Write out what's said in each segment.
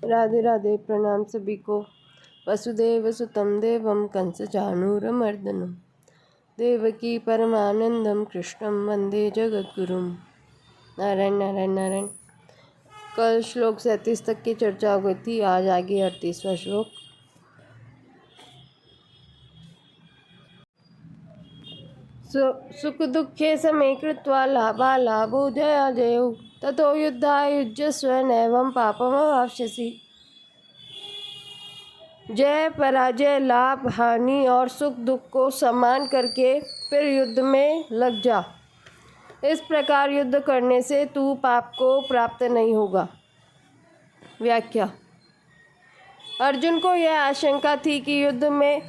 राधे राधे। प्रणाम सभी को। वसुदेव सुतम देवम कंस चाणूरमर्दनम देवकी परमानंदम कृष्णम वंदे जगद्गुरुम। नारायण नारायण नारायण। कल श्लोक 37 तक की चर्चा हो गई थी। आज आगे 38वां श्लोक। सुख दुखे समे कृत्वा लाभा लाभो जया जयो ततो युद्धाय युज्यस्व नैवं पापमवाप्स्यसि। जय पराजय लाभ हानि और सुख दुख को समान करके फिर युद्ध में लग जा। इस प्रकार युद्ध करने से तू पाप को प्राप्त नहीं होगा। व्याख्या। अर्जुन को यह आशंका थी कि युद्ध में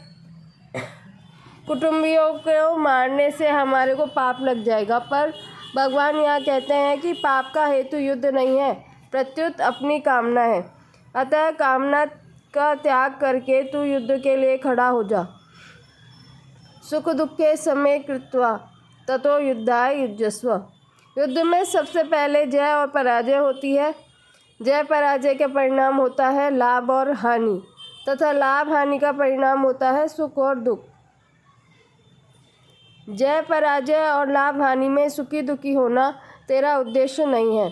कुटुंबियों को मारने से हमारे को पाप लग जाएगा, पर भगवान यहाँ कहते हैं कि पाप का हेतु युद्ध नहीं है, प्रत्युत अपनी कामना है। अतः कामना का त्याग करके तू युद्ध के लिए खड़ा हो जा। सुख दुखे समे कृत्वा ततो युद्धाय युज्यस्व। युद्ध में सबसे पहले जय और पराजय होती है। जय पराजय का परिणाम होता है लाभ और हानि, तथा लाभ हानि का परिणाम होता है सुख और दुख। जय पराजय और लाभ हानि में सुखी दुखी होना तेरा उद्देश्य नहीं है।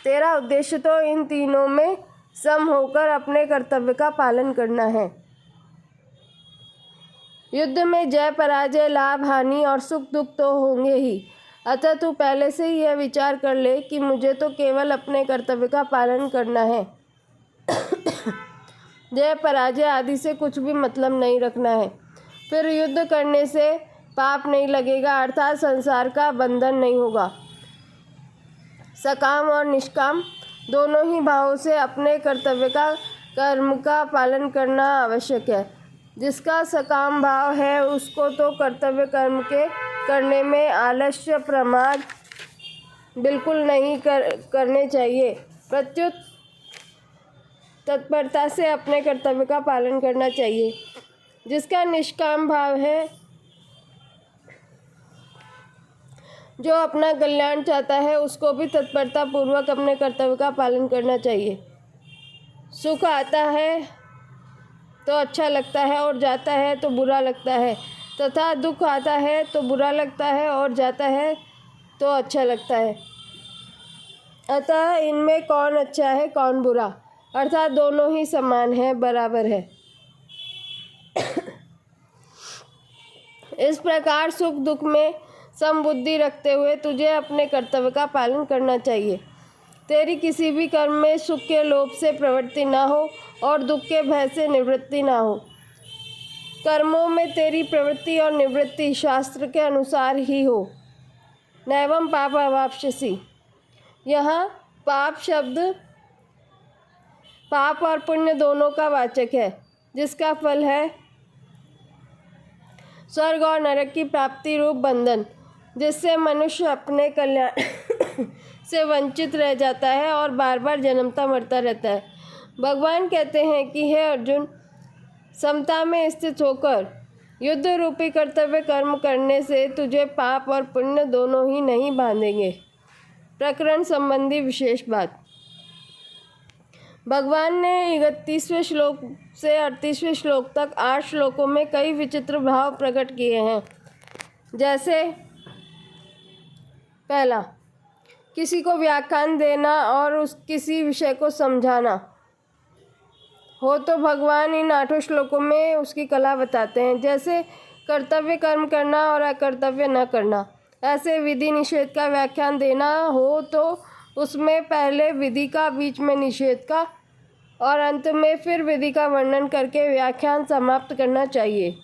तेरा उद्देश्य तो इन तीनों में सम होकर अपने कर्तव्य का पालन करना है। युद्ध में जय पराजय लाभ हानि और सुख दुख तो होंगे ही। अतः तू पहले से ही यह विचार कर ले कि मुझे तो केवल अपने कर्तव्य का पालन करना है। जय पराजय आदि से कुछ भी मतलब नहीं रखना है। फिर युद्ध करने से पाप नहीं लगेगा, अर्थात संसार का बंधन नहीं होगा। सकाम और निष्काम दोनों ही भावों से अपने कर्तव्य का कर्म का पालन करना आवश्यक है। जिसका सकाम भाव है उसको तो कर्तव्य कर्म के करने में आलस्य प्रमाद बिल्कुल नहीं करने चाहिए, प्रत्युत तत्परता से अपने कर्तव्य का पालन करना चाहिए। जिसका निष्काम भाव है, जो अपना कल्याण चाहता है, उसको भी तत्परता पूर्वक अपने कर्तव्य का पालन करना चाहिए। सुख आता है तो अच्छा लगता है और जाता है तो बुरा लगता है, तथा दुख आता है तो बुरा लगता है और जाता है तो अच्छा लगता है। अतः इनमें कौन अच्छा है कौन बुरा, अर्थात दोनों ही समान है, बराबर है। इस प्रकार सुख दुख में समबुद्धि रखते हुए तुझे अपने कर्तव्य का पालन करना चाहिए। तेरी किसी भी कर्म में सुख के लोभ से प्रवृत्ति ना हो और दुख के भय से निवृत्ति ना हो। कर्मों में तेरी प्रवृत्ति और निवृत्ति शास्त्र के अनुसार ही हो। नैवं पापमवाप्स्यसि। यहाँ पाप शब्द पाप और पुण्य दोनों का वाचक है, जिसका फल है स्वर्ग और नरक की प्राप्ति रूप बंधन, जिससे मनुष्य अपने कल्याण से वंचित रह जाता है और बार बार जन्मता मरता रहता है। भगवान कहते हैं कि हे अर्जुन, समता में स्थित होकर युद्ध रूपी कर्तव्य कर्म करने से तुझे पाप और पुण्य दोनों ही नहीं बांधेंगे। प्रकरण संबंधी विशेष बात। भगवान ने 31वें श्लोक से 38वें श्लोक तक 8 श्लोकों में कई विचित्र भाव प्रकट किए हैं। जैसे पहला, किसी को व्याख्यान देना और उस किसी विषय को समझाना हो तो भगवान इन 8 श्लोकों में उसकी कला बताते हैं। जैसे कर्तव्य कर्म करना और अकर्तव्य न करना। ऐसे विधि निषेध का व्याख्यान देना हो तो उसमें पहले विधि का, बीच में निषेध का और अंत में फिर विधि का वर्णन करके व्याख्यान समाप्त करना चाहिए।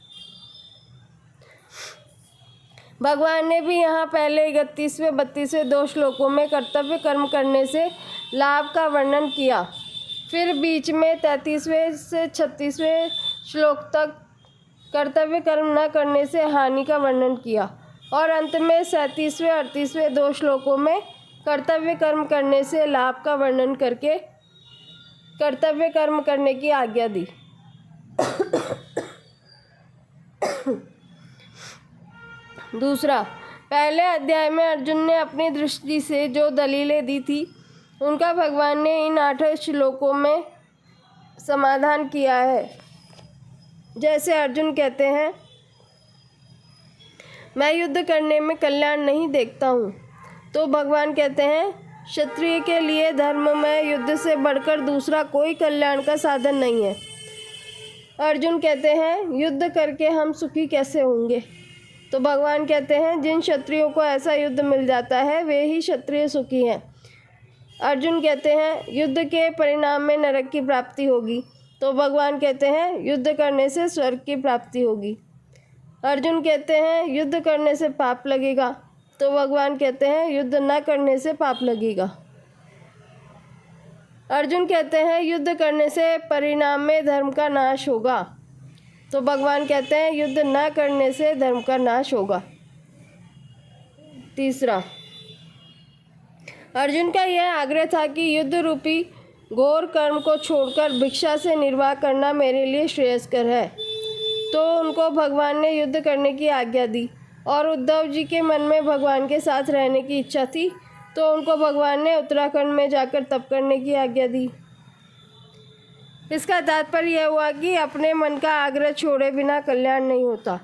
भगवान ने भी यहाँ पहले 31वें 32वें 2 श्लोकों में कर्तव्य कर्म करने से लाभ का वर्णन किया, फिर बीच में 33वें से 36वें श्लोक तक कर्तव्य कर्म न करने से हानि का वर्णन किया और अंत में 37वें 38वें 2 श्लोकों में कर्तव्य कर्म करने से लाभ का वर्णन करके कर्तव्य कर्म करने की आज्ञा दी। दूसरा, पहले अध्याय में अर्जुन ने अपनी दृष्टि से जो दलीलें दी थी उनका भगवान ने इन 8 श्लोकों में समाधान किया है। जैसे अर्जुन कहते हैं, मैं युद्ध करने में कल्याण नहीं देखता हूँ, तो भगवान कहते हैं, क्षत्रिय के लिए धर्म में युद्ध से बढ़कर दूसरा कोई कल्याण का साधन नहीं है। अर्जुन कहते हैं, युद्ध करके हम सुखी कैसे होंगे? तो भगवान कहते हैं, जिन क्षत्रियों को ऐसा युद्ध मिल जाता है वे ही क्षत्रिय सुखी हैं। अर्जुन कहते हैं, युद्ध के परिणाम में नरक की प्राप्ति होगी, तो भगवान कहते हैं, युद्ध करने से स्वर्ग की प्राप्ति होगी। अर्जुन कहते हैं, युद्ध करने से पाप लगेगा, तो भगवान कहते हैं, युद्ध न करने से पाप लगेगा। अर्जुन कहते हैं, युद्ध करने से परिणाम में धर्म का नाश होगा, तो भगवान कहते हैं, युद्ध न करने से धर्म का नाश होगा। तीसरा, अर्जुन का यह आग्रह था कि युद्ध रूपी घोर कर्म को छोड़कर भिक्षा से निर्वाह करना मेरे लिए श्रेयस्कर है। तो उनको भगवान ने युद्ध करने की आज्ञा दी, और उद्धव जी के मन में भगवान के साथ रहने की इच्छा थी, तो उनको भगवान ने उत्तराखंड में जाकर तप करने की आज्ञा दी। इसका तात्पर्य यह हुआ कि अपने मन का आग्रह छोड़े बिना कल्याण नहीं होता।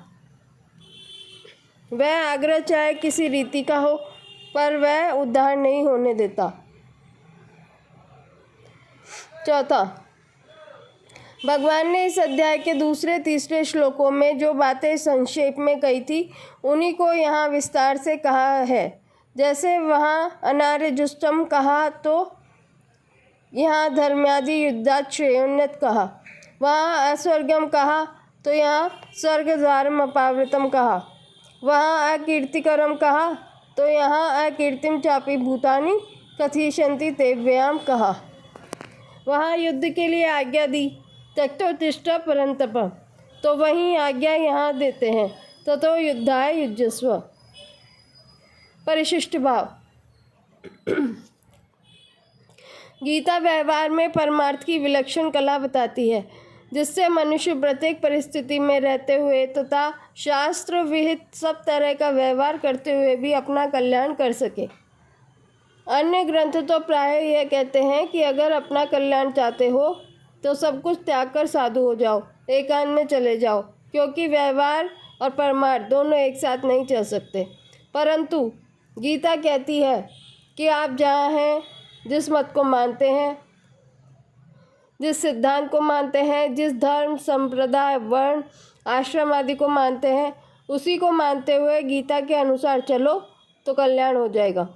वह आग्रह चाहे किसी रीति का हो, पर वह उद्धार नहीं होने देता। चौथा, भगवान ने इस अध्याय के दूसरे तीसरे श्लोकों में जो बातें संक्षेप में कही थी, उन्हीं को यहाँ विस्तार से कहा है। जैसे वहाँ अनार्यजुष्टम कहा, तो यहाँ धर्म्यादि युद्धात् श्रेयोन्नत कहा। वहाँ अस्वर्गम कहा, तो यहाँ स्वर्ग द्वारम अपावृतम कहा। वहाँ अकीर्तिकरम कहा, तो यहाँ अकीर्तिम चापि भूतानि कथयिष्यन्ति तेभ्याम कहा। वहाँ युद्ध के लिए आज्ञा दी, त्यक्तोत्तिष्ठ परन्तप, तो वहीं आज्ञा यहाँ देते हैं, ततो युद्धाय युज्यस्व। परिशिष्ट भाव। गीता व्यवहार में परमार्थ की विलक्षण कला बताती है, जिससे मनुष्य प्रत्येक परिस्थिति में रहते हुए तथा शास्त्र विहित सब तरह का व्यवहार करते हुए भी अपना कल्याण कर सके। अन्य ग्रंथ तो प्राय यह कहते हैं कि अगर अपना कल्याण चाहते हो तो सब कुछ त्याग कर साधु हो जाओ, एकांत में चले जाओ, क्योंकि व्यवहार और परमार्थ दोनों एक साथ नहीं चल सकते। परंतु गीता कहती है कि आप जहाँ हैं, जिस मत को मानते हैं, जिस सिद्धांत को मानते हैं, जिस धर्म संप्रदाय वर्ण आश्रम आदि को मानते हैं, उसी को मानते हुए गीता के अनुसार चलो तो कल्याण हो जाएगा।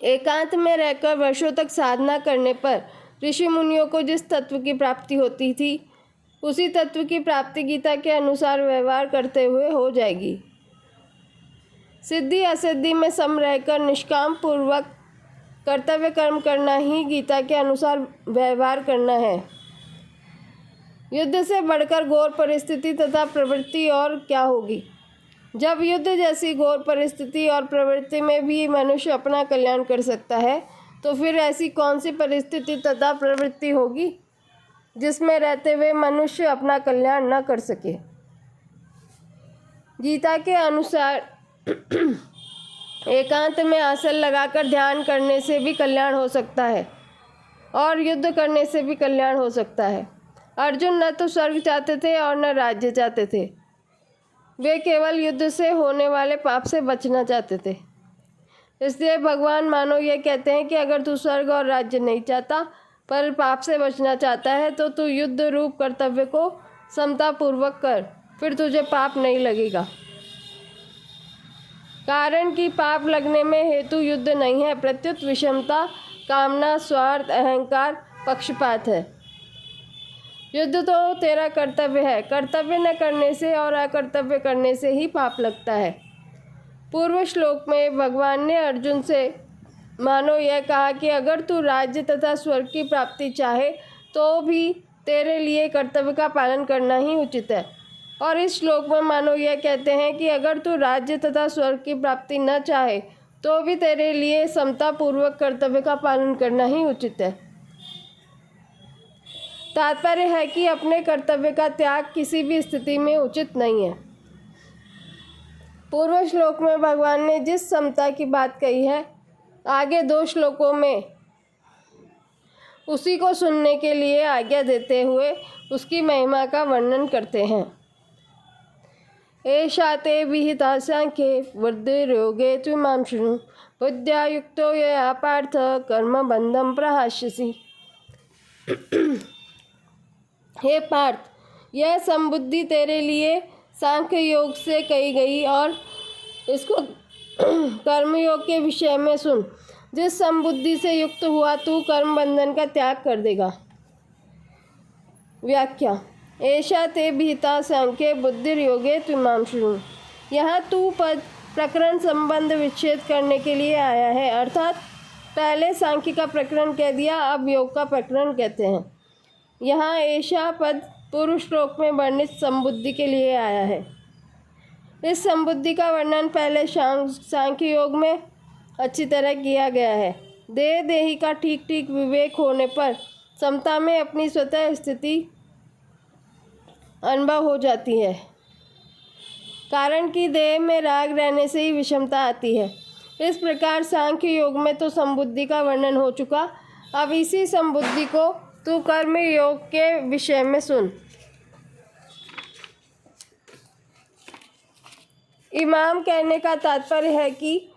एकांत में रहकर वर्षों तक साधना करने पर ऋषि मुनियों को जिस तत्व की प्राप्ति होती थी, उसी तत्व की प्राप्ति गीता के अनुसार व्यवहार करते हुए हो जाएगी। सिद्धि असिद्धि में सम रहकर निष्काम पूर्वक कर्तव्य कर्म करना ही गीता के अनुसार व्यवहार करना है। युद्ध से बढ़कर घोर परिस्थिति तथा प्रवृत्ति और क्या होगी? जब युद्ध जैसी घोर परिस्थिति और प्रवृत्ति में भी मनुष्य अपना कल्याण कर सकता है, तो फिर ऐसी कौन सी परिस्थिति तथा प्रवृत्ति होगी जिसमें रहते हुए मनुष्य अपना कल्याण न कर सके? गीता के अनुसार एकांत में आसन लगाकर ध्यान करने से भी कल्याण हो सकता है और युद्ध करने से भी कल्याण हो सकता है। अर्जुन न तो स्वर्ग चाहते थे और न राज्य चाहते थे, वे केवल युद्ध से होने वाले पाप से बचना चाहते थे। इसलिए भगवान मानो ये कहते हैं कि अगर तू स्वर्ग और राज्य नहीं चाहता पर पाप से बचना चाहता है, तो तू युद्ध रूप कर्तव्य को समतापूर्वक कर, फिर तुझे पाप नहीं लगेगा। कारण कि पाप लगने में हेतु युद्ध नहीं है, प्रत्युत विषमता, कामना, स्वार्थ, अहंकार, पक्षपात है। युद्ध तो तेरा कर्तव्य है। कर्तव्य न करने से और अकर्तव्य करने से ही पाप लगता है। पूर्व श्लोक में भगवान ने अर्जुन से मानो यह कहा कि अगर तू राज्य तथा स्वर्ग की प्राप्ति चाहे तो भी तेरे लिए कर्तव्य का पालन करना ही उचित है। और इस श्लोक में मानो यह कहते हैं कि अगर तू राज्य तथा स्वर्ग की प्राप्ति न चाहे तो भी तेरे लिए समतापूर्वक कर्तव्य का पालन करना ही उचित है। तात्पर्य है कि अपने कर्तव्य का त्याग किसी भी स्थिति में उचित नहीं है। पूर्व श्लोक में भगवान ने जिस समता की बात कही है आगे 2 श्लोकों में उसी को सुनने के लिए आज्ञा देते हुए उसकी महिमा का वर्णन करते हैं। एषा ते विहिता सांख्ये बुद्धिर्योगे त्विमां शृणु बुद्ध्या युक्तो यया पार्थ कर्मबन्धं प्रहास्यसि। हे पार्थ, यह संबुद्धि तेरे लिए सांख्य योग से कही गई और इसको कर्मयोग के विषय में सुन। जिस संबुद्धि से युक्त हुआ तू कर्म बंधन का त्याग कर देगा। व्याख्या। एषा ते विहिता सांख्ये बुद्धिर्योगे त्विमां शृणु। यहाँ तू पद प्रकरण संबंध विच्छेद करने के लिए आया है, अर्थात पहले सांख्य का प्रकरण कह दिया, अब योग का प्रकरण कहते हैं। यहाँ एषा पद पूर्व श्लोक में वर्णित संबुद्धि के लिए आया है। इस संबुद्धि का वर्णन पहले सांख्य योग में अच्छी तरह किया गया है। देह देही का ठीक ठीक विवेक होने पर समता में अपनी स्वतः स्थिति अनुभव हो जाती है, कारण कि देह में राग रहने से ही विषमता आती है। इस प्रकार सांख्य योग में तो संबुद्धि का वर्णन हो चुका, अब इसी संबुद्धि को तू कर्म योग के विषय में सुन। इमाम कहने का तात्पर्य है कि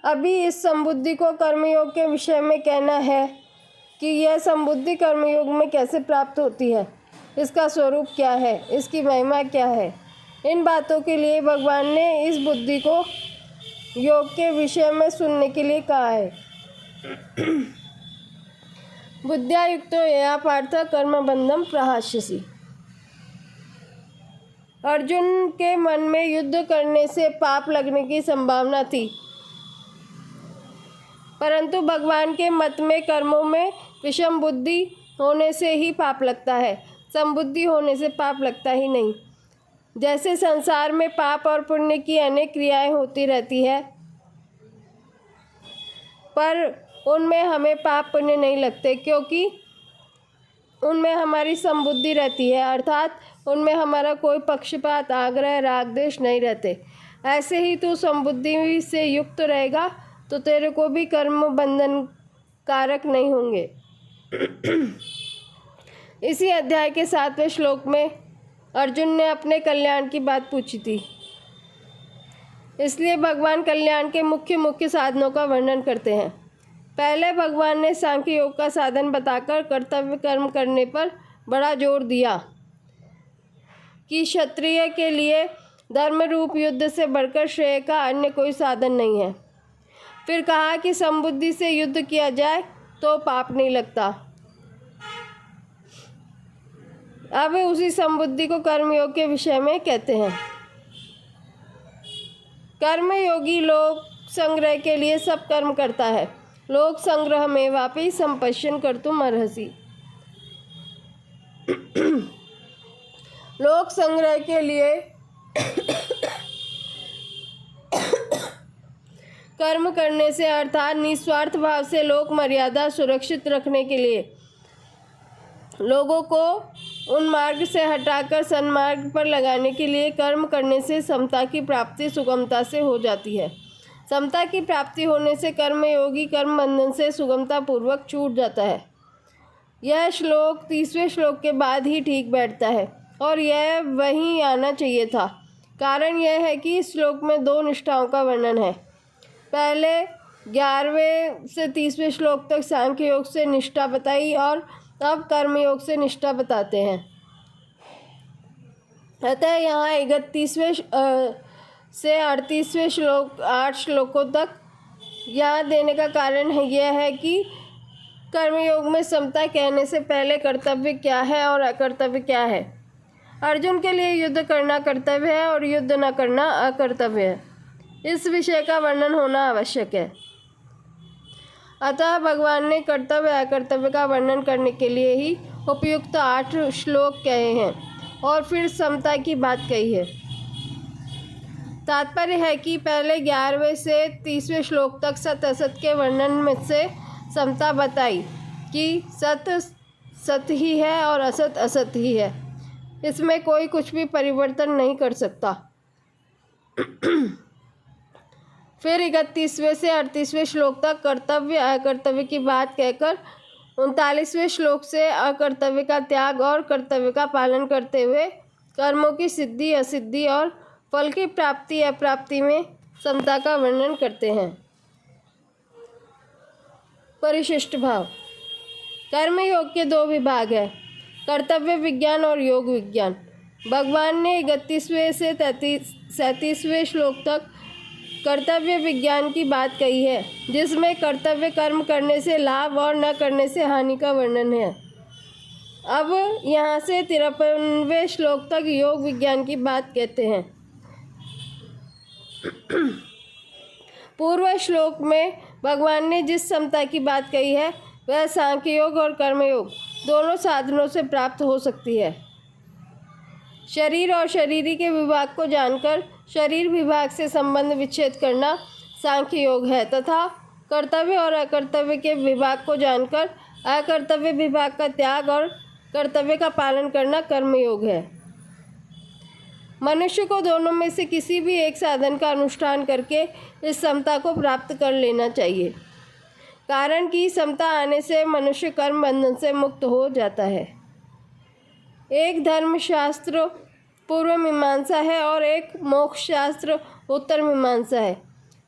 अभी इस संबुद्धि को कर्मयोग के विषय में कहना है कि यह संबुद्धि कर्मयोग में कैसे प्राप्त होती है, इसका स्वरूप क्या है, इसकी महिमा क्या है। इन बातों के लिए भगवान ने इस बुद्धि को योग के विषय में सुनने के लिए कहा है। बुद्ध्या युक्तो यया पार्थ कर्मबन्धं प्रहास्यसि। अर्जुन के मन में युद्ध करने से पाप लगने की संभावना थी, परंतु भगवान के मत में कर्मों में विषम बुद्धि होने से ही पाप लगता है, समबुद्धि होने से पाप लगता ही नहीं। जैसे संसार में पाप और पुण्य की अनेक क्रियाएं होती रहती है, पर उनमें हमें पाप पुण्य नहीं लगते, क्योंकि उनमें हमारी समबुद्धि रहती है, अर्थात उनमें हमारा कोई पक्षपात, आग्रह, राग, द्वेष नहीं रहते। ऐसे ही तू समबुद्धि से युक्त रहेगा तो तेरे को भी कर्म बंधन कारक नहीं होंगे। इसी अध्याय के 7वें श्लोक में अर्जुन ने अपने कल्याण की बात पूछी थी, इसलिए भगवान कल्याण के मुख्य मुख्य साधनों का वर्णन करते हैं। पहले भगवान ने सांख्य योग का साधन बताकर कर्तव्य कर्म करने पर बड़ा जोर दिया कि क्षत्रिय के लिए धर्म रूप युद्ध से बढ़कर श्रेय का अन्य कोई साधन नहीं है। फिर कहा कि समबुद्धि से युद्ध किया जाए तो पाप नहीं लगता। अब उसी समबुद्धि को कर्मयोग के विषय में कहते हैं। कर्मयोगी लोक संग्रह के लिए सब कर्म करता है। लोक संग्रह में वापी संपश्यन कर्तुम अर्हसि। लोक संग्रह के लिए कर्म करने से अर्थात निस्वार्थ भाव से लोक मर्यादा सुरक्षित रखने के लिए लोगों को उन मार्ग से हटाकर सन्मार्ग पर लगाने के लिए कर्म करने से समता की प्राप्ति सुगमता से हो जाती है। समता की प्राप्ति होने से कर्मयोगी कर्म बंधन से सुगमता पूर्वक छूट जाता है। यह श्लोक 30वें श्लोक के बाद ही ठीक बैठता है और यह वहीं आना चाहिए था। कारण यह है कि इस श्लोक में 2 निष्ठाओं का वर्णन है। पहले 11वें से 30वें श्लोक तक सांख्य योग से निष्ठा बताई और अब कर्मयोग से निष्ठा बताते हैं। अतः यहाँ 31वें से 38वें श्लोक 8 श्लोकों तक यहाँ देने का कारण यह है कि कर्मयोग में समता कहने से पहले कर्तव्य क्या है और अकर्तव्य क्या है। अर्जुन के लिए युद्ध करना कर्तव्य है और युद्ध न करना अकर्तव्य है। इस विषय का वर्णन होना आवश्यक है। अतः भगवान ने कर्तव्य अकर्तव्य का वर्णन करने के लिए ही उपयुक्त 8 श्लोक कहे हैं और फिर समता की बात कही है। तात्पर्य है कि पहले 11वें से 30वें श्लोक तक सत असत के वर्णन में से समता बताई कि सत सत ही है और असत असत ही है, इसमें कोई कुछ भी परिवर्तन नहीं कर सकता। फिर 31वें से 38वें श्लोक तक कर्तव्य अकर्तव्य की बात कहकर 39वें श्लोक से अकर्तव्य का त्याग और कर्तव्य का पालन करते हुए कर्मों की सिद्धि असिद्धि और फल की प्राप्ति अप्राप्ति में समता का वर्णन करते हैं। परिशिष्ट भाव। कर्म योग के दो विभाग हैं, कर्तव्य विज्ञान और योग विज्ञान। भगवान ने 31वें से 37वें श्लोक तक कर्तव्य विज्ञान की बात कही है, जिसमें कर्तव्य कर्म करने से लाभ और न करने से हानि का वर्णन है। अब यहाँ से 53वें श्लोक तक योग विज्ञान की बात कहते हैं। पूर्व श्लोक में भगवान ने जिस समता की बात कही है वह सांख्य योग और कर्मयोग दोनों साधनों से प्राप्त हो सकती है। शरीर और शरीरी के विभाग को जानकर शरीर विभाग से संबंध विच्छेद करना सांख्य योग है तथा कर्तव्य और अकर्तव्य के विभाग को जानकर अकर्तव्य विभाग का त्याग और कर्तव्य का पालन करना कर्मयोग है। मनुष्य को दोनों में से किसी भी एक साधन का अनुष्ठान करके इस समता को प्राप्त कर लेना चाहिए, कारण कि समता आने से मनुष्य कर्म बंधन से मुक्त हो जाता है। एक धर्मशास्त्र पूर्व मीमांसा है और एक मोक्ष शास्त्र उत्तर मीमांसा है।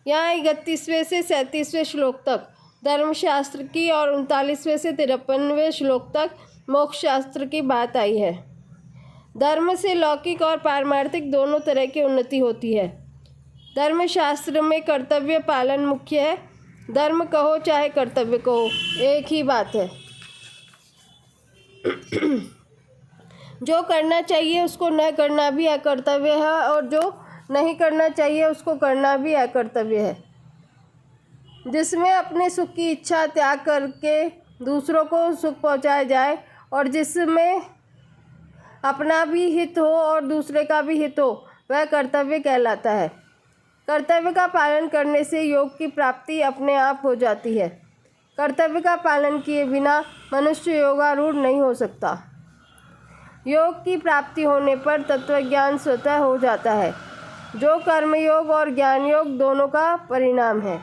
यहाँ 31वें से 37वें श्लोक तक धर्मशास्त्र की और 39वें से 53वें श्लोक तक मोक्ष शास्त्र की बात आई है। धर्म से लौकिक और पारमार्थिक दोनों तरह की उन्नति होती है। धर्मशास्त्र में कर्तव्य पालन मुख्य है। धर्म कहो चाहे कर्तव्य कहो, एक ही बात है। जो करना चाहिए उसको न करना भी अकर्तव्य है और जो नहीं करना चाहिए उसको करना भी अकर्तव्य है। जिसमें अपने सुख की इच्छा त्याग करके दूसरों को सुख पहुंचाया जाए और जिसमें अपना भी हित हो और दूसरे का भी हित हो वह कर्तव्य कहलाता है। कर्तव्य का पालन करने से योग की प्राप्ति अपने आप हो जाती है। कर्तव्य का पालन किए बिना मनुष्य योगारूढ़ नहीं हो सकता। योग की प्राप्ति होने पर तत्वज्ञान स्वतः हो जाता है, जो कर्मयोग और ज्ञान योग दोनों का परिणाम है।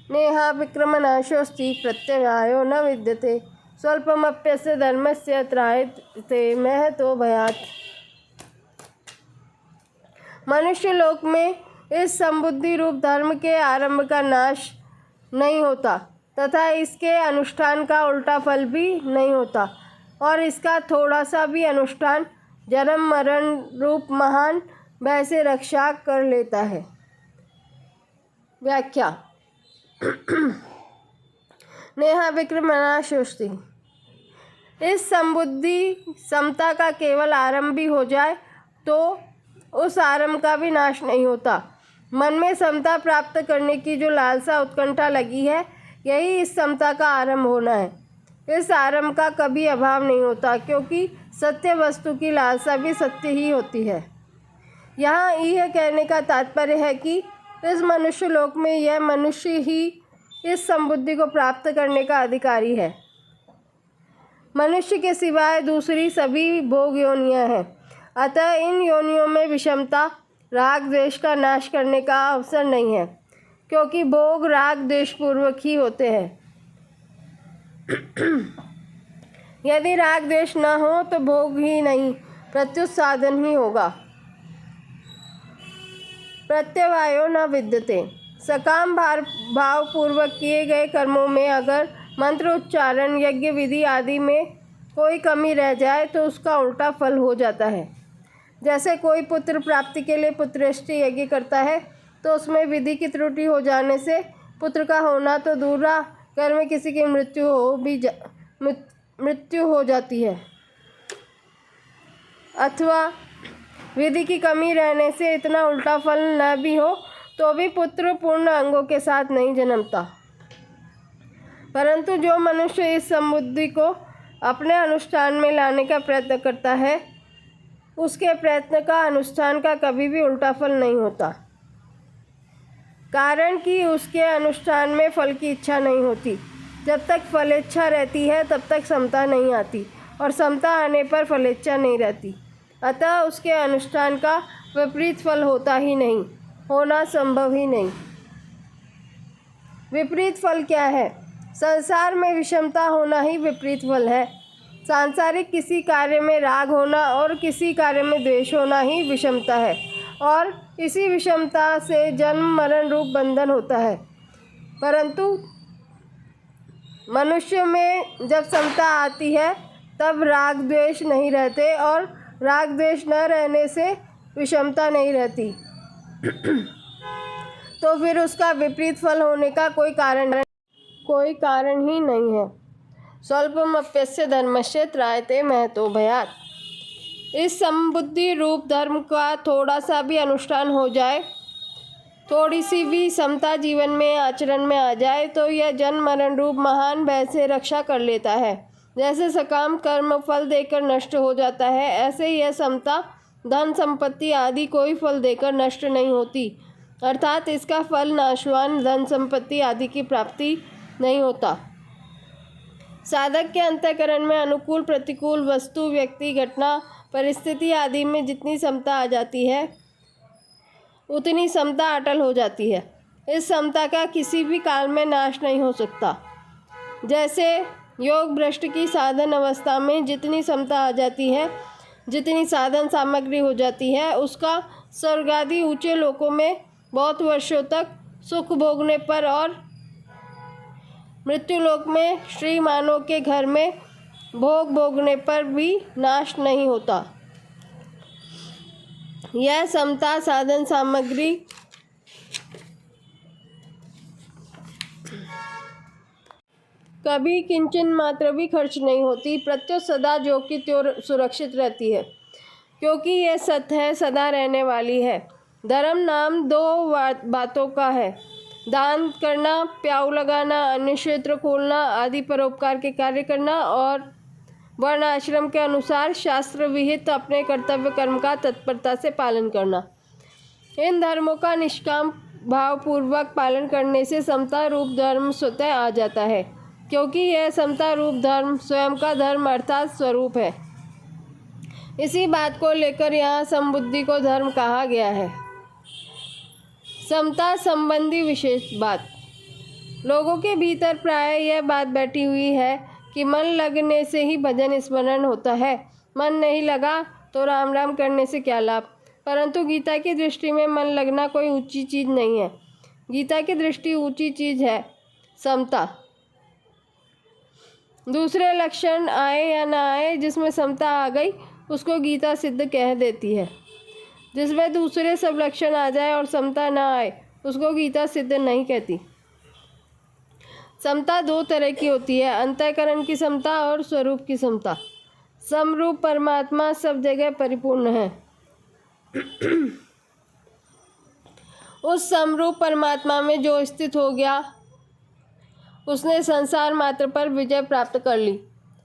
नेहा विक्रमनाशोस्ति प्रत्यवायो न विद्यते स्वल्पमप्यस्य धर्मस्य त्रायते महतो भयात्। मनुष्य लोक में इस संबुद्धि रूप धर्म के आरंभ का नाश नहीं होता तथा इसके अनुष्ठान का उल्टा फल भी नहीं होता और इसका थोड़ा सा भी अनुष्ठान जन्म मरण रूप महान भय से रक्षा कर लेता है। व्याख्या। नेहा विक्रमनाशोस्ति। इस संबुद्धि समता का केवल आरंभ भी हो जाए तो उस आरंभ का भी नाश नहीं होता। मन में समता प्राप्त करने की जो लालसा उत्कंठा लगी है, यही इस समता का आरंभ होना है। इस आरंभ का कभी अभाव नहीं होता, क्योंकि सत्य वस्तु की लालसा भी सत्य ही होती है। यहाँ यह कहने का तात्पर्य है कि इस मनुष्य लोक में यह मनुष्य ही इस संबुद्धि को प्राप्त करने का अधिकारी है। मनुष्य के सिवाय दूसरी सभी भोग योनियाँ हैं, अतः इन योनियों में विषमता राग द्वेष का नाश करने का अवसर नहीं है, क्योंकि भोग राग द्वेष पूर्वक ही होते हैं। यदि राग द्वेष न हो तो भोग ही नहीं, प्रत्युत साधन ही होगा। प्रत्यवायो न विद्यते। सकाम भाव पूर्वक किए गए कर्मों में अगर मंत्र उच्चारण यज्ञ विधि आदि में कोई कमी रह जाए तो उसका उल्टा फल हो जाता है। जैसे कोई पुत्र प्राप्ति के लिए पुत्रेष्टि यज्ञ करता है तो उसमें विधि की त्रुटि हो जाने से पुत्र का होना तो दूर रहा, घर में किसी की मृत्यु हो जाती है। अथवा विधि की कमी रहने से इतना उल्टा फल न भी हो तो भी पुत्र पूर्ण अंगों के साथ नहीं जन्मता। परंतु जो मनुष्य इस संबुद्धि को अपने अनुष्ठान में लाने का प्रयत्न करता है, उसके प्रयत्न का अनुष्ठान का कभी भी उल्टा फल नहीं होता, कारण कि उसके अनुष्ठान में फल की इच्छा नहीं होती। जब तक फलेच्छा रहती है तब तक समता नहीं आती और समता आने पर फलेच्छा नहीं रहती, अतः उसके अनुष्ठान का विपरीत फल होता ही नहीं। होना संभव ही नहीं। विपरीत फल क्या है? संसार में विषमता होना ही विपरीत फल है। सांसारिक किसी कार्य में राग होना और किसी कार्य में द्वेष होना ही विषमता है, और इसी विषमता से जन्म मरण रूप बंधन होता है। परंतु मनुष्य में जब समता आती है तब राग द्वेष नहीं रहते, और राग द्वेष न रहने से विषमता नहीं रहती। तो फिर उसका विपरीत फल होने का कोई कारण ही नहीं है। स्वल्पमप्यस्य धर्मस्य त्रायते महतो भयात्। इस समबुद्धि रूप धर्म का थोड़ा सा भी अनुष्ठान हो जाए, थोड़ी सी भी समता जीवन में आचरण में आ जाए, तो यह जन्म मरण रूप महान भय से रक्षा कर लेता है। जैसे सकाम कर्म फल देकर नष्ट हो जाता है, ऐसे यह समता धन संपत्ति आदि कोई फल देकर नष्ट नहीं होती, अर्थात इसका फल नाशवान धन संपत्ति आदि की प्राप्ति नहीं होता। साधक के अंतःकरण में अनुकूल प्रतिकूल वस्तु व्यक्ति घटना परिस्थिति आदि में जितनी समता आ जाती है उतनी समता अटल हो जाती है। इस समता का किसी भी काल में नाश नहीं हो सकता। जैसे योग भ्रष्ट की साधन अवस्था में जितनी समता आ जाती है, जितनी साधन सामग्री हो जाती है, उसका स्वर्ग आदि ऊंचे लोकों में बहुत वर्षों तक सुख भोगने पर और मृत्युलोक में श्रीमानों के घर में भोग भोगने पर भी नाश नहीं होता। यह समता साधन सामग्री कभी किंचन मात्र भी खर्च नहीं होती, प्रत्युत सदा जो की त्यों सुरक्षित रहती है, क्योंकि यह सत्य है, सदा रहने वाली है। धर्म नाम दो बातों का है: दान करना, प्याऊ लगाना, अन्य क्षेत्र खोलना आदि परोपकार के कार्य करना, और वर्ण आश्रम के अनुसार शास्त्र विहित अपने कर्तव्य कर्म का तत्परता से पालन करना। इन धर्मों का निष्काम भावपूर्वक पालन करने से समता रूप धर्म स्वतः आ जाता है, क्योंकि यह समता रूप धर्म स्वयं का धर्म अर्थात स्वरूप है। इसी बात को लेकर यहाँ समबुद्धि को धर्म कहा गया है। समता संबंधी विशेष बात। लोगों के भीतर प्राय यह बात बैठी हुई है कि मन लगने से ही भजन स्मरण होता है, मन नहीं लगा तो राम राम करने से क्या लाभ। परंतु गीता की दृष्टि में मन लगना कोई ऊंची चीज़ नहीं है। गीता की दृष्टि ऊंची चीज़ है समता। दूसरे लक्षण आए या ना आए, जिसमें समता आ गई उसको गीता सिद्ध कह देती है। जिसमें दूसरे सब लक्षण आ जाए और समता ना आए उसको गीता सिद्ध नहीं कहती। समता दो तरह की होती है: अंतःकरण की समता और स्वरूप की समता। समरूप परमात्मा सब जगह परिपूर्ण है। उस समरूप परमात्मा में जो स्थित हो गया उसने संसार मात्र पर विजय प्राप्त कर ली,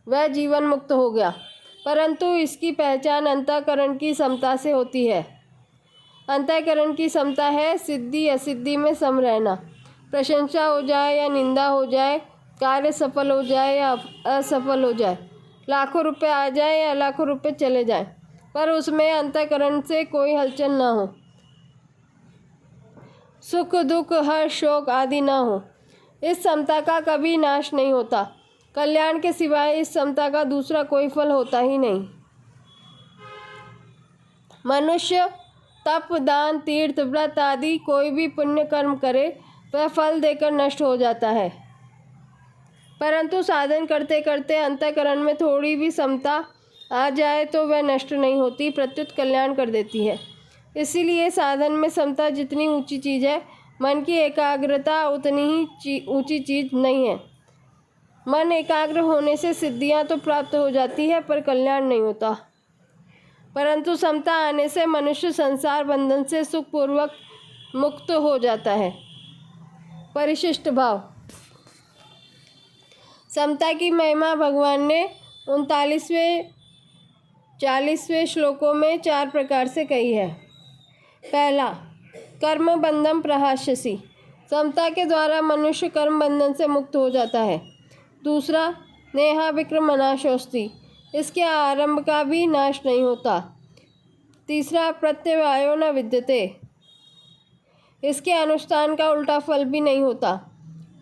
वह जीवन मुक्त हो गया। परंतु इसकी पहचान अंतःकरण की समता से होती है। अंतःकरण की समता है सिद्धि असिद्धि में सम रहना। प्रशंसा हो जाए या निंदा हो जाए, कार्य सफल हो जाए या असफल हो जाए, लाखों रुपए आ जाए या लाखों रुपए चले जाए, पर उसमें अंतःकरण से कोई हलचल ना हो, सुख दुख हर्ष शोक आदि ना हो। इस समता का कभी नाश नहीं होता। कल्याण के सिवाय इस समता का दूसरा कोई फल होता ही नहीं। मनुष्य तप दान तीर्थ व्रत आदि कोई भी पुण्य कर्म करे वह फल देकर नष्ट हो जाता है, परंतु साधन करते करते अंतःकरण में थोड़ी भी समता आ जाए तो वह नष्ट नहीं होती, प्रत्युत कल्याण कर देती है। इसीलिए साधन में समता जितनी ऊंची चीज़ है, मन की एकाग्रता उतनी ही ऊंची चीज़ नहीं है। मन एकाग्र होने से सिद्धियां तो प्राप्त हो जाती है पर कल्याण नहीं होता। परंतु समता आने से मनुष्य संसार बंधन से सुखपूर्वक मुक्त हो जाता है। परिशिष्ट भाव। समता की महिमा भगवान ने 39वें 40वें श्लोकों में 4 प्रकार से कही है। पहला, कर्म बंधम प्रहास्यसि। समता के द्वारा मनुष्य कर्म बंधन से मुक्त हो जाता है। दूसरा, नेहा विक्रम नाशोस्ति। इसके आरंभ का भी नाश नहीं होता। तीसरा, प्रत्यवायो न विद्यते। इसके अनुष्ठान का उल्टा फल भी नहीं होता।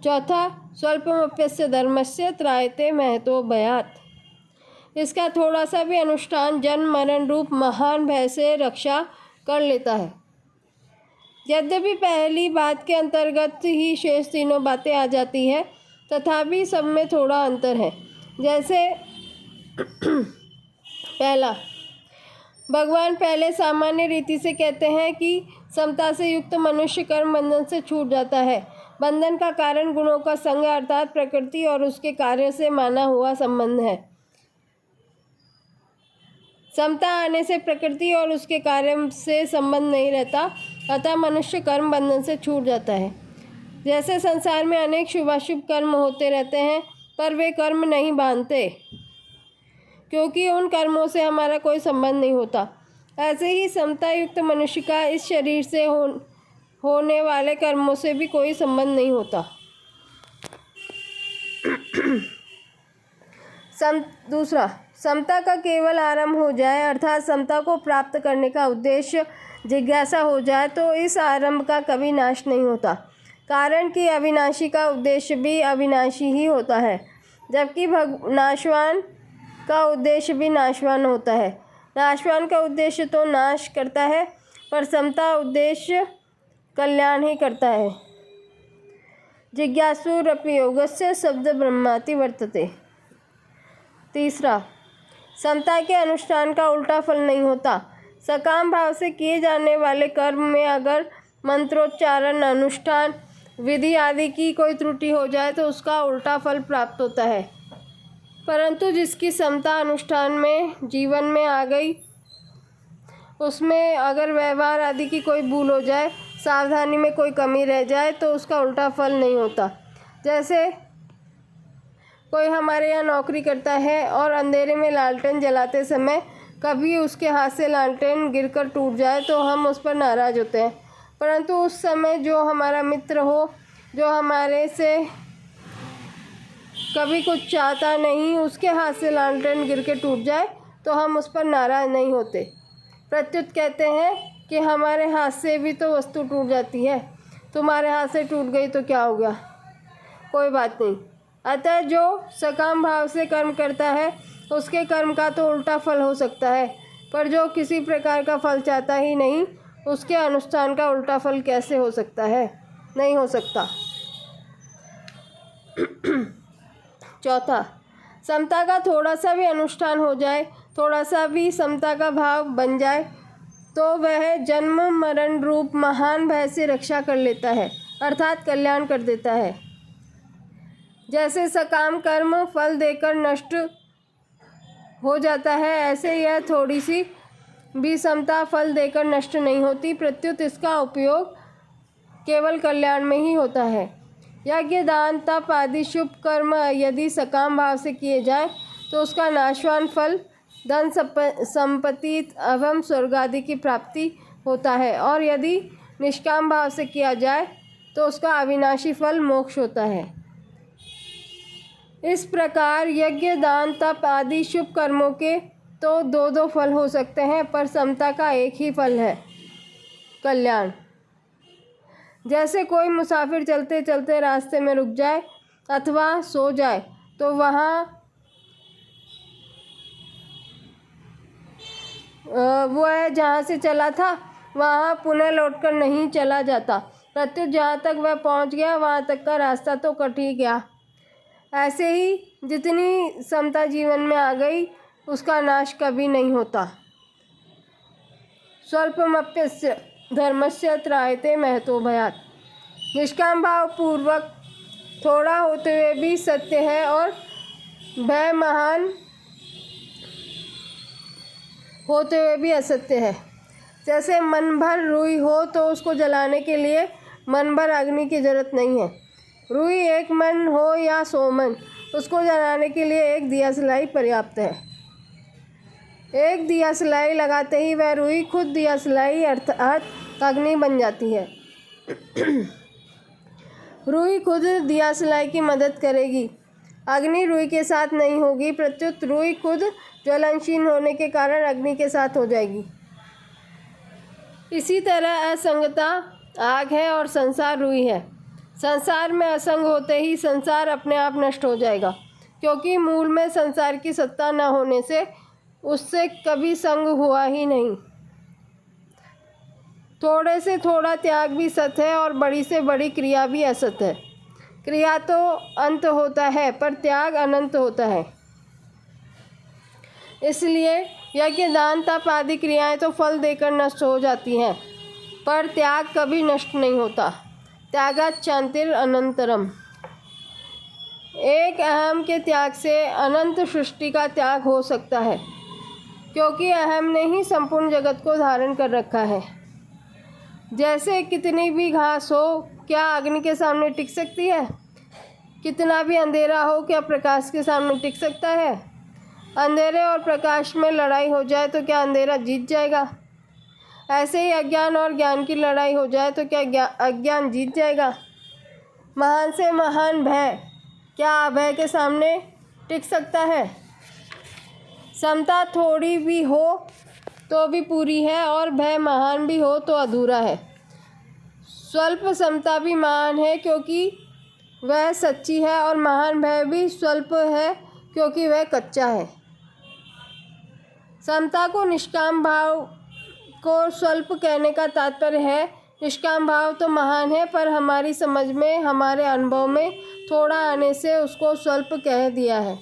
चौथा, स्वल्पमप्यस्य धर्मस्य त्रायते महतो भयात्। इसका थोड़ा सा भी अनुष्ठान जन्म मरण रूप महान भय से रक्षा कर लेता है। यद्यपि पहली बात के अंतर्गत ही शेष तीनों बातें आ जाती है, तथापि सब में थोड़ा अंतर है। जैसे पहला, भगवान पहले सामान्य रीति से कहते हैं कि समता से युक्त मनुष्य कर्म बंधन से छूट जाता है। बंधन का कारण गुणों का संग अर्थात प्रकृति और उसके कार्य से माना हुआ संबंध है। समता आने से प्रकृति और उसके कार्य से संबंध नहीं रहता, अतः मनुष्य कर्म बंधन से छूट जाता है। जैसे संसार में अनेक शुभाशुभ कर्म होते रहते हैं, पर वे कर्म नहीं बांधते, क्योंकि उन कर्मों से हमारा कोई संबंध नहीं होता। ऐसे ही समता युक्त मनुष्य का इस शरीर से होने वाले कर्मों से भी कोई संबंध नहीं होता। दूसरा, समता का केवल आरंभ हो जाए अर्थात समता को प्राप्त करने का उद्देश्य जिज्ञासा हो जाए तो इस आरंभ का कभी नाश नहीं होता, कारण कि अविनाशी का उद्देश्य भी अविनाशी ही होता है, जबकि नाशवान का उद्देश्य भी नाशवान होता है। नाशवान का उद्देश्य तो नाश करता है, पर समता उद्देश्य कल्याण ही करता है। जिज्ञासुरपि योगस्य शब्द ब्रह्माति वर्तते। तीसरा, समता के अनुष्ठान का उल्टा फल नहीं होता। सकाम भाव से किए जाने वाले कर्म में अगर मंत्रोच्चारण, अनुष्ठान, विधि आदि की कोई त्रुटि हो जाए तो उसका उल्टा फल प्राप्त होता है। परंतु जिसकी समता अनुष्ठान में जीवन में आ गई, उसमें अगर व्यवहार आदि की कोई भूल हो जाए, सावधानी में कोई कमी रह जाए तो उसका उल्टा फल नहीं होता। जैसे कोई हमारे यहाँ नौकरी करता है और अंधेरे में लालटेन जलाते समय कभी उसके हाथ से लालटेन गिरकर टूट जाए तो हम उस पर नाराज़ होते हैं, परंतु उस समय जो हमारा मित्र हो, जो हमारे से कभी कुछ चाहता नहीं, उसके हाथ से लालटेन गिर के टूट जाए तो हम उस पर नाराज़ नहीं होते। प्रत्युत कहते हैं कि हमारे हाथ से भी तो वस्तु टूट जाती है, तुम्हारे हाथ से टूट गई तो क्या हो गया, कोई बात नहीं। अतः जो सकाम भाव से कर्म करता है उसके कर्म का तो उल्टा फल हो सकता है, पर जो किसी प्रकार का फल चाहता ही नहीं, उसके अनुष्ठान का उल्टा फल कैसे हो सकता है? नहीं हो सकता। चौथा, समता का थोड़ा सा भी अनुष्ठान हो जाए, थोड़ा सा भी समता का भाव बन जाए तो वह जन्म मरण रूप महान भय से रक्षा कर लेता है, अर्थात कल्याण कर देता है। जैसे सकाम कर्म फल देकर नष्ट हो जाता है, ऐसे यह थोड़ी सी भी समता फल देकर नष्ट नहीं होती, प्रत्युत इसका उपयोग केवल कल्याण में ही होता है। यज्ञ, दान, तप आदि शुभ कर्म यदि सकाम भाव से किए जाएं तो उसका नाशवान फल धन संपत्ति एवं स्वर्ग आदि की प्राप्ति होता है, और यदि निष्काम भाव से किया जाए तो उसका अविनाशी फल मोक्ष होता है। इस प्रकार यज्ञ, दान, तप आदि शुभ कर्मों के तो दो दो फल हो सकते हैं, पर समता का एक ही फल है, कल्याण। जैसे कोई मुसाफिर चलते चलते रास्ते में रुक जाए अथवा सो जाए तो वह जहाँ से चला था वहाँ पुनः लौटकर नहीं चला जाता, प्रत्युत जहाँ तक वह पहुँच गया वहाँ तक का रास्ता तो कट ही गया। ऐसे ही जितनी समता जीवन में आ गई उसका नाश कभी नहीं होता। स्वल्पमप्यस्य धर्मस्य त्रायते महतो भयात्। निष्काम भाव पूर्वक थोड़ा होते हुए भी सत्य है और भय महान होते हुए भी असत्य है। जैसे मन भर रुई हो तो उसको जलाने के लिए मन भर अग्नि की जरूरत नहीं है। रुई 1 मन हो या 100 मन, उसको जलाने के लिए 1 दिया सलाई पर्याप्त है। 1 दिया सलाई लगाते ही वह रुई खुद दिया सलाई अर्थात अग्नि बन जाती है। रुई खुद दिया सलाई की मदद करेगी, अग्नि रुई के साथ नहीं होगी, प्रत्युत रुई खुद ज्वलनशील होने के कारण अग्नि के साथ हो जाएगी। इसी तरह असंगता आग है और संसार रुई है। संसार में असंग होते ही संसार अपने आप नष्ट हो जाएगा, क्योंकि मूल में संसार की सत्ता न होने से उससे कभी संग हुआ ही नहीं। थोड़े से थोड़ा त्याग भी सत्य है और बड़ी से बड़ी क्रिया भी असत्य है। क्रिया तो अंत होता है पर त्याग अनंत होता है। इसलिए यज्ञ, दान, तप आदि क्रियाएं तो फल देकर नष्ट हो जाती हैं, पर त्याग कभी नष्ट नहीं होता। त्यागात् शांतिर अनंतरम। एक अहम के त्याग से अनंत सृष्टि का त्याग हो सकता है, क्योंकि अहम ने ही संपूर्ण जगत को धारण कर रखा है। जैसे कितनी भी घास हो, क्या अग्नि के सामने टिक सकती है? कितना भी अंधेरा हो, क्या प्रकाश के सामने टिक सकता है? अंधेरे और प्रकाश में लड़ाई हो जाए तो क्या अंधेरा जीत जाएगा? ऐसे ही अज्ञान और ज्ञान की लड़ाई हो जाए तो क्या अज्ञान जीत जाएगा? महान से महान भय क्या अभय के सामने टिक सकता है? समता थोड़ी भी हो तो भी पूरी है और भय महान भी हो तो अधूरा है। स्वल्प समता भी महान है क्योंकि वह सच्ची है, और महान भय भी स्वल्प है क्योंकि वह कच्चा है। समता को निष्काम भाव को स्वल्प कहने का तात्पर्य है। निष्काम भाव तो महान है, पर हमारी समझ में, हमारे अनुभव में थोड़ा आने से उसको स्वल्प कह दिया है।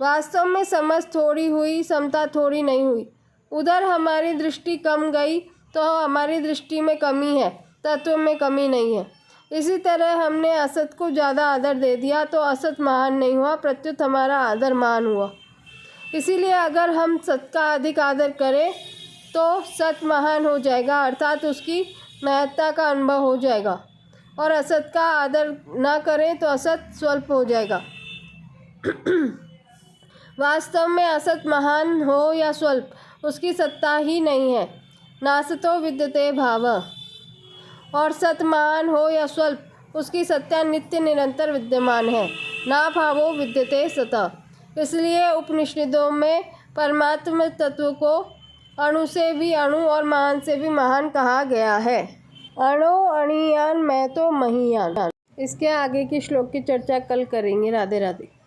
वास्तव में समझ थोड़ी हुई, समता थोड़ी नहीं हुई। उधर हमारी दृष्टि कम गई तो हमारी दृष्टि में कमी है, तत्व में कमी नहीं है। इसी तरह हमने असत को ज़्यादा आदर दे दिया तो असत महान नहीं हुआ, प्रत्युत हमारा आदर महान हुआ। इसीलिए अगर हम सत का अधिक आदर करें तो सत महान हो जाएगा, अर्थात उसकी महत्ता का अनुभव हो जाएगा, और असत का आदर ना करें तो असत स्वल्प हो जाएगा। वास्तव में असत महान हो या स्वल्प, उसकी सत्ता ही नहीं है। नासतो विद्यते भाव। और सत महान हो या स्वल्प, उसकी सत्ता नित्य निरंतर विद्यमान है। ना भावो विद्यते सतः। इसलिए उपनिषदों में परमात्म तत्व को अणु से भी अणु और महान से भी महान कहा गया है। अणो अणियान मैं तो महीयान। इसके आगे की श्लोक की चर्चा कल करेंगे। राधे राधे।